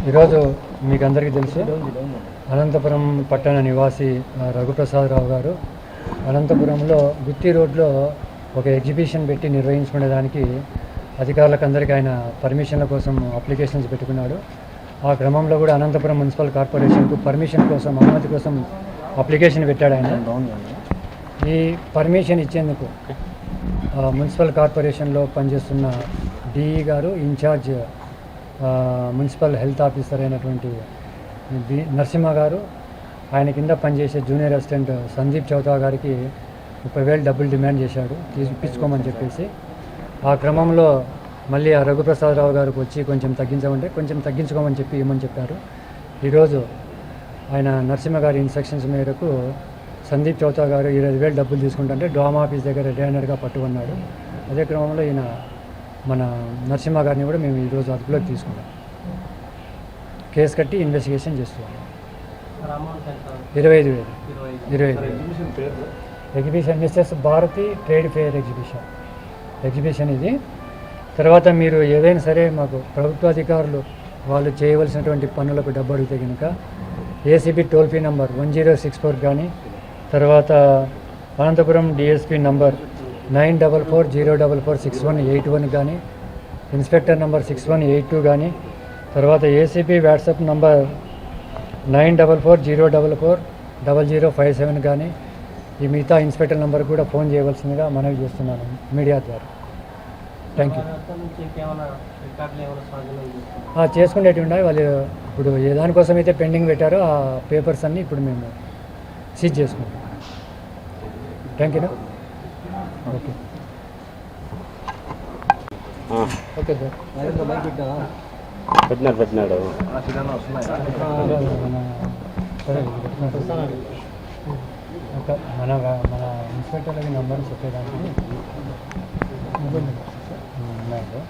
ఈరోజు మీకు అందరికీ తెలుసు అనంతపురం పట్టణ నివాసి రఘుప్రసాదరావు గారు అనంతపురంలో గుత్తి రోడ్లో ఒక ఎగ్జిబిషన్ పెట్టి నిర్వహించుకునేదానికి అధికారులకు అందరికీ ఆయన పర్మిషన్ల కోసం అప్లికేషన్స్ పెట్టుకున్నాడు. ఆ క్రమంలో కూడా అనంతపురం మున్సిపల్ కార్పొరేషన్కు పర్మిషన్ కోసం అనుమతి కోసం అప్లికేషన్ పెట్టాడు ఆయన. ఈ పర్మిషన్ ఇచ్చేందుకు మున్సిపల్ కార్పొరేషన్లో పనిచేస్తున్న డిఈ గారు, ఇన్ఛార్జ్ మున్సిపల్ హెల్త్ ఆఫీసర్ అయినటువంటి నరసింహ గారు, ఆయన కింద పనిచేసే జూనియర్ అసిస్టెంట్ సందీప్ చౌతా గారికి 30,000 డబ్బులు డిమాండ్ చేశాడు తీసుకోమని చెప్పేసి. ఆ క్రమంలో మళ్ళీ ఆ రఘుప్రసాదరావు గారికి వచ్చి కొంచెం తగ్గించుకోమని చెప్పి ఇవ్వమని చెప్పారు. ఈరోజు ఆయన నరసింహ గారి ఇన్స్ట్రక్షన్స్ మేరకు సందీప్ చౌతా గారు 20,000 డబ్బులు తీసుకుంటుంటే డ్వామా ఆఫీస్ దగ్గర రెడ్ హ్యాండెడ్గా పట్టుకున్నాడు. అదే క్రమంలో ఈయన మన నరసింహ గారిని కూడా మేము ఈరోజు అదుపులోకి తీసుకున్నాం. కేసు కట్టి ఇన్వెస్టిగేషన్ చేస్తున్నాం. 25,000 exhibition Mrs Bharati trade fair exhibition ఇది. తర్వాత మీరు ఏదైనా సరే మాకు ప్రభుత్వ అధికారులు వాళ్ళు చేయవలసినటువంటి పనులకు డబ్బు అడిగితే కనుక ఏసీబీ టోల్ ఫ్రీ నంబర్ 1064 కానీ, తర్వాత అనంతపురం డిఎస్పీ నంబర్ 9440446181 కానీ, ఇన్స్పెక్టర్ నంబర్ 6182 కానీ, తర్వాత ఏసీబీ వాట్సాప్ నంబర్ 9440440057 కానీ, ఈ మిగతా ఇన్స్పెక్టర్ నంబర్ కూడా ఫోన్ చేయవలసిందిగా మనవి చేస్తున్నాను మీడియా ద్వారా. Thank you. చేసుకునేటివి ఉన్నాయి. వాళ్ళు ఇప్పుడు ఏ దానికోసం అయితే పెండింగ్ పెట్టారో ఆ పేపర్స్ అన్నీ ఇప్పుడు మేము సీజ్ చేసుకుంటాం. Thank you. Okay okay sir. పెట్టినాడు మన ఇన్స్పెక్టర్లకి నంబర్ చెప్పేదానికి ఉన్నాయండి.